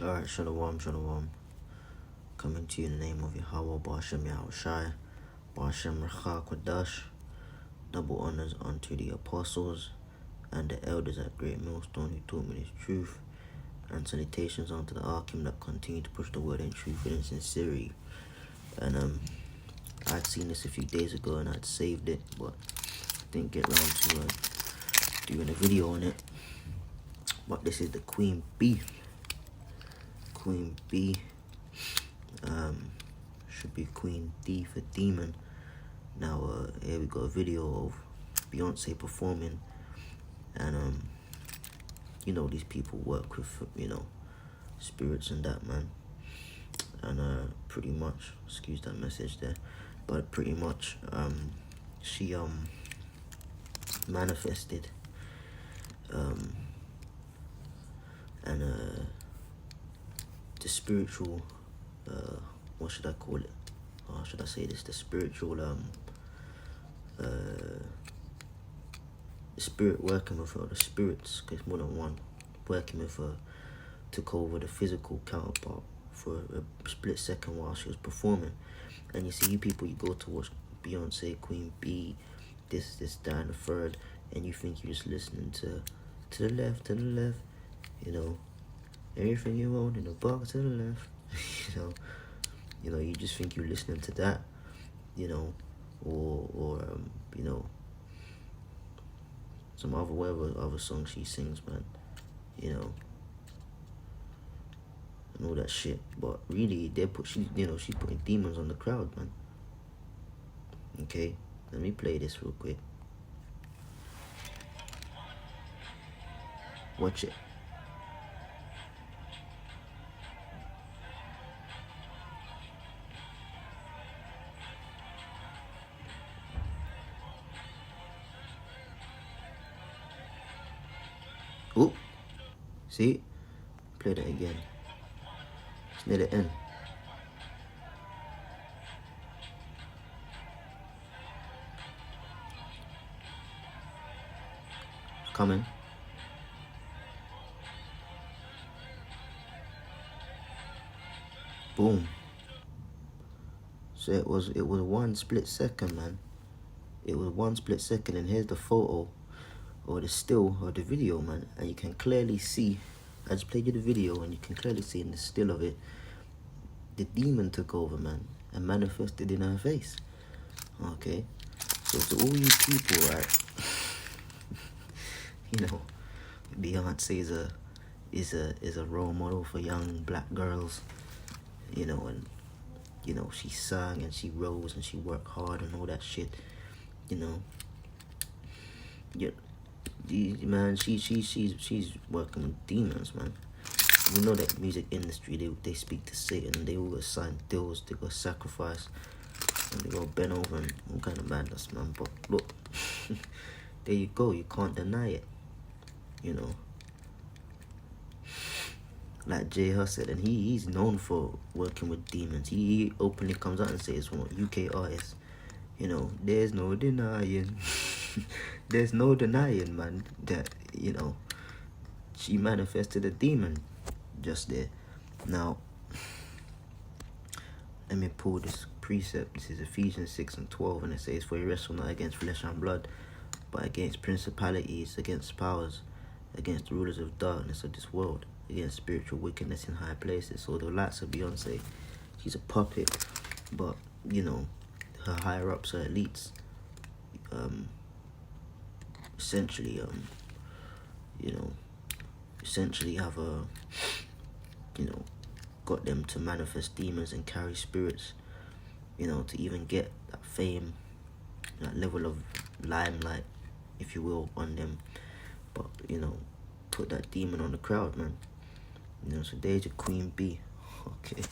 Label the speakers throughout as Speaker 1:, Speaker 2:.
Speaker 1: Alright, Shalom, Shalom. Coming to you in the name of Yahweh, Ba'ashem Yahushai, Ba'ashem Recha Kodash. Double honors unto the apostles and the elders at Great Millstone who taught me this truth. And salutations unto the Archim that continue to push the word in truth and in sincerity. And I'd seen this a few days ago and I'd saved it, but didn't get around to doing a video on it. But this is the Queen Bee. Queen B. Should be Queen D for demon. Now here we got a video of Beyonce performing, and these people work with spirits and that, man. And pretty much, excuse that message there, but pretty much she manifested and the spiritual, what should I call it? How should I say this? The spiritual, the spirit working with her, the spirits, because more than one, working with her, took over the physical counterpart for a split second while she was performing. And you see, you people, you go to watch Beyonce, Queen B, this, that, and the third, and you think you're just listening to the left, everything you want in the box to the left, you just think you're listening to that, or some other song she sings, man, and all that shit. But really, she's putting demons on the crowd, man. Okay, let me play this real quick. Watch it. Oop. See? Play that again. It's near the end. Coming. Boom. So it was one split second, man. It was one split second, and here's the photo or the still or the video, man, and you can clearly see. I just played you the video and you can clearly see in the still of it, the demon took over, man, and manifested in her face. Okay, so to all you people, right, Beyonce is a role model for young black girls, and she sang and she rose and she worked hard and all that shit, man, she's working with demons, man. We know that music industry, they speak to Satan, they will assign deals, they go sacrifice, and they go bend over and all kind of madness, man. But look, there you go, you can't deny it, like Jay Huss said, and he's known for working with demons. He openly comes out and says, well, UK artists, there's no denying. There's no denying, man, that, she manifested a demon just there. Now, let me pull this precept. This is Ephesians 6:12, and it says, for you wrestle not against flesh and blood, but against principalities, against powers, against the rulers of darkness of this world, against spiritual wickedness in high places. So the likes of Beyonce, she's a puppet, but, her higher-ups, her elites, essentially have got them to manifest demons and carry spirits, to even get that fame, that level of limelight, if you will, on them. But put that demon on the crowd, man. So there's your Queen Bee. Okay,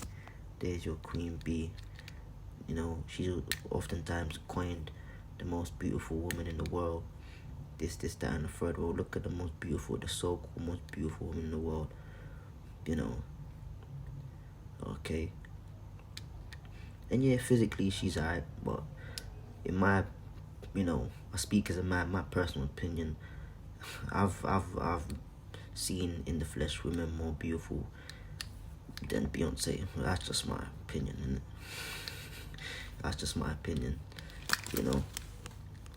Speaker 1: there's your Queen Bee. She's oftentimes coined the most beautiful woman in the world. This, that, and the third. Well, look at the most beautiful, the so-called most beautiful woman in the world. Okay. And yeah, physically she's alright, but in my, I speak as my personal opinion. I've seen in the flesh women more beautiful than Beyonce. That's just my opinion, innit? That's just my opinion, you know.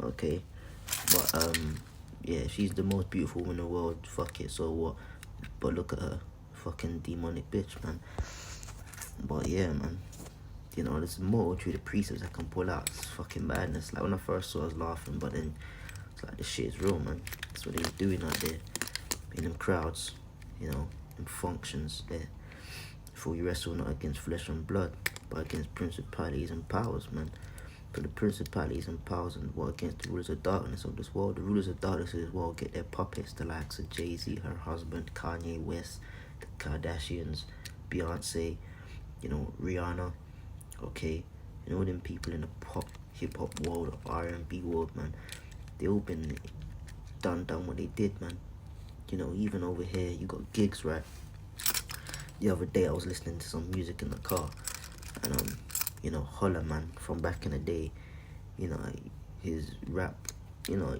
Speaker 1: Okay, but yeah, she's the most beautiful woman in the world. Fuck it, so what? But look at her, fucking demonic bitch, man. But yeah, man. You know, there's more to the precepts I can pull out. It's fucking madness. Like when I first saw, I was laughing, but then it's like this shit is real, man. That's what they was doing out there in them crowds, you know, in functions there. For we wrestle not against flesh and blood, but against principalities and powers, man. For the principalities and powers and war against the rulers of darkness of this world. The rulers of darkness of this world get their puppets, the likes of Jay-Z, her husband, Kanye West, the Kardashians, Beyonce, you know, Rihanna, okay, and all them people in the pop, hip-hop world, R&B world, man. They all been done what they did, man. You know, even over here, you got gigs, right? The other day, I was listening to some music in the car, and you know, Holla, man, from back in the day, you know, his rap, you know,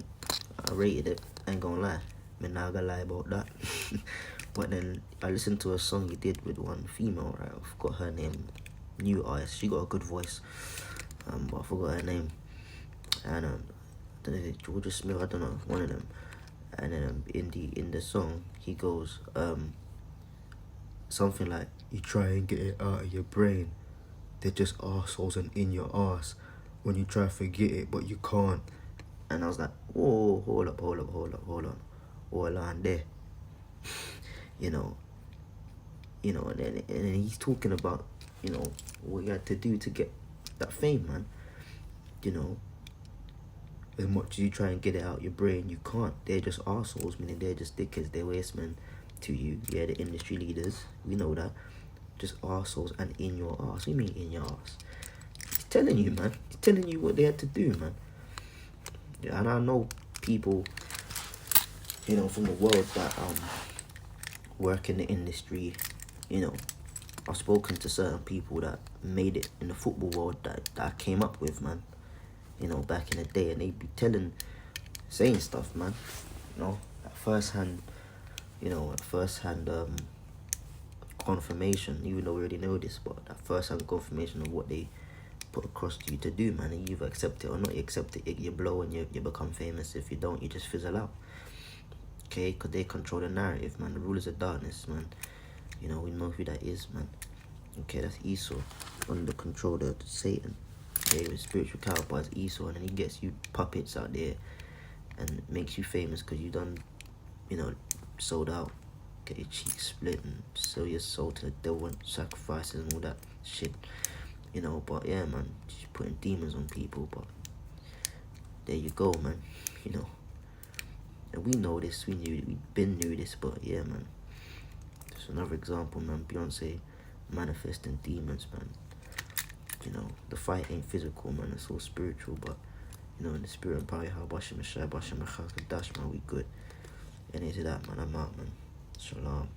Speaker 1: I rated it, ain't gonna lie, I'm not gonna lie about that. But then I listened to a song he did with one female, right? I forgot her name, new artist, she got a good voice, but I forgot her name, and I don't know if it's Georgia Smith, I don't know, one of them. And then in the song, he goes, something like, you try and get it out of your brain, they're just arseholes and in your ass when you try to forget it, but you can't. And I was like, whoa, hold on there. you know, and then he's talking about, you know, what you had to do to get that fame, man. You know, as much as you try and get it out your brain, you can't. They're just arseholes, meaning they're just dickheads, they're waste men to you. Yeah, the industry leaders, we know that. Just arseholes and in your ass. What do you mean in your ass? He's telling you, man. He's telling you what they had to do, man. Yeah, and I know people, you know, from the world that work in the industry, you know. I've spoken to certain people that made it in the football world that I came up with, man. You know, back in the day, and they be saying stuff, man. You know, at first hand confirmation, even though we already know this, but that first hand confirmation of what they put across to you to do, man, and you either accept it or not. You accept it, you blow and you become famous. If you don't, you just fizzle out. Okay, because they control the narrative, man. The rulers of darkness, man. You know, we know who that is, man. Okay, that's Esau, under control of Satan. Okay, with spiritual counterparts, Esau, and then he gets you puppets out there and makes you famous because you done, you know, sold out, get your cheeks split and sell your soul to the devil and sacrifices and all that shit, you know. But yeah, man, just putting demons on people. But there you go, man. You know, and we know this, we knew this, but yeah, man. Just another example, man. Beyonce manifesting demons, man. You know, the fight ain't physical, man. It's all spiritual, but you know, in the spirit and power, how Bashim Shai, Bashim Dash, man, we good. And into that, man, I'm out, man. Shalom.